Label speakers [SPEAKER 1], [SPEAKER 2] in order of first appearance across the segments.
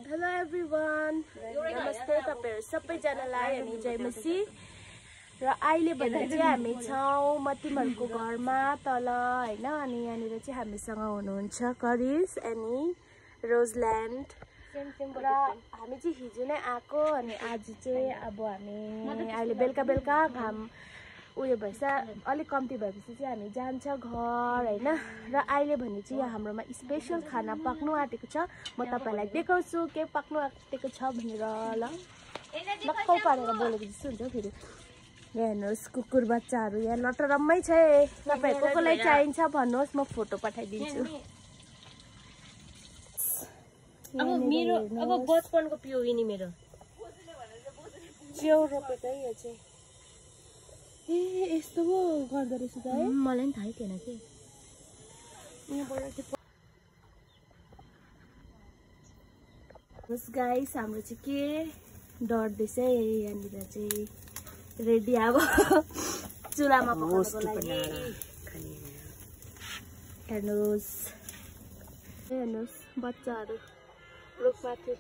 [SPEAKER 1] Hello everyone, नमस्ते तपाईहरु सबैजनालाई अनि जय मसी। र अहिले भने चाहिँ हामी छौं मतिमहरुको घरमा तल हैन। अनि यहाँनिर चाहिँ हामीसँग हुनुहुन्छ करिस एनी रोजल्यान्ड र हामी चाहिँ हिजो नै आको अनि आज चाहिँ अब हामी अहिले बेलुका घाम उयो भएछ अलिक कम्ती भएपछि चाहिँ हामी जान्छ घर हैन। र अहिले भने चाहिँ यहाँ हाम्रोमा स्पेशल खाना पाक्नु आँटेको छ। म तपाईलाई देखाउँछु के पाक्नु आँटेको छ भनेर। ल नक्कौ पारेर बोलेको जस्तो हुन्छ फेरि। यहाँ हेर्नुहोस् कुकुर बच्चाहरू यहाँ लटरम्मै छ। तपाईहरुको कसलाई चाहिन्छ भन्नुहोस् म फोटो पठाइदिन्छु।
[SPEAKER 2] अब मेरो अब बचपनको पिओ नि मेरो
[SPEAKER 1] च्याउ रोपेको है यो चाहिँ। ए यस्तो पो गर्दो रहेछ त है।
[SPEAKER 2] मलाई पनि थाहै थिएन के
[SPEAKER 1] यहाँबाट गाइस हाम्रो चाहिँ के डढ्दैछ है। यहाँनिर चाहिँ रेडी अब चुलामा पकाउनको लागि। हेर्नुहोस् हेर्नुहोस् बच्चाहरू रुखमाथि।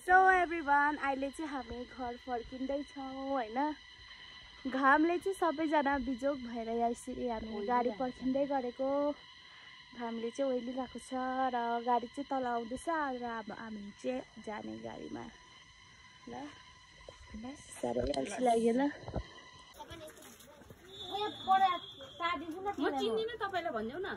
[SPEAKER 1] सो एभ्रिवान अहिले चाहिँ हामी घर फर्किँदैछौँ हैन। घामले चाहिँ सबैजना बिजोग भएर यसरी हामी गाडी पर्खिँदै गरेको। घामले चाहिँ ओइलिरहेको छ र गाडी चाहिँ तल आउँदैछ र अब हामी चाहिँ जाने गाडीमा। ल बस साह्रै अल्छी लाग्यो ल।
[SPEAKER 2] म चिन्दिनँ तपाईलाई भन्देऊ न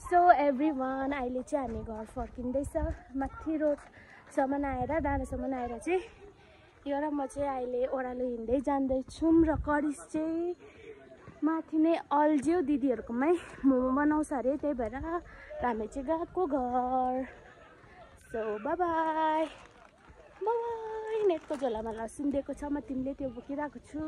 [SPEAKER 1] सो एभ्रिवान अहिले चाहिँ हामी घर फर्किँदैछ। माथि रोडसम्म आएर डाँडासम्म आएर चाहिँ यो र म चाहिँ अहिले ओह्रालो हिँड्दै जाँदैछौँ। र करिस चाहिँ माथि नै अल्झ्यो दिदीहरूकोमै मोमो बनाउँछ अरे त्यही भएर हामी चाहिँ गएको घर। So by by by. नेटको झोलामा लसुन दिएको छ म तिमीले त्यो बोकिरहेको छु।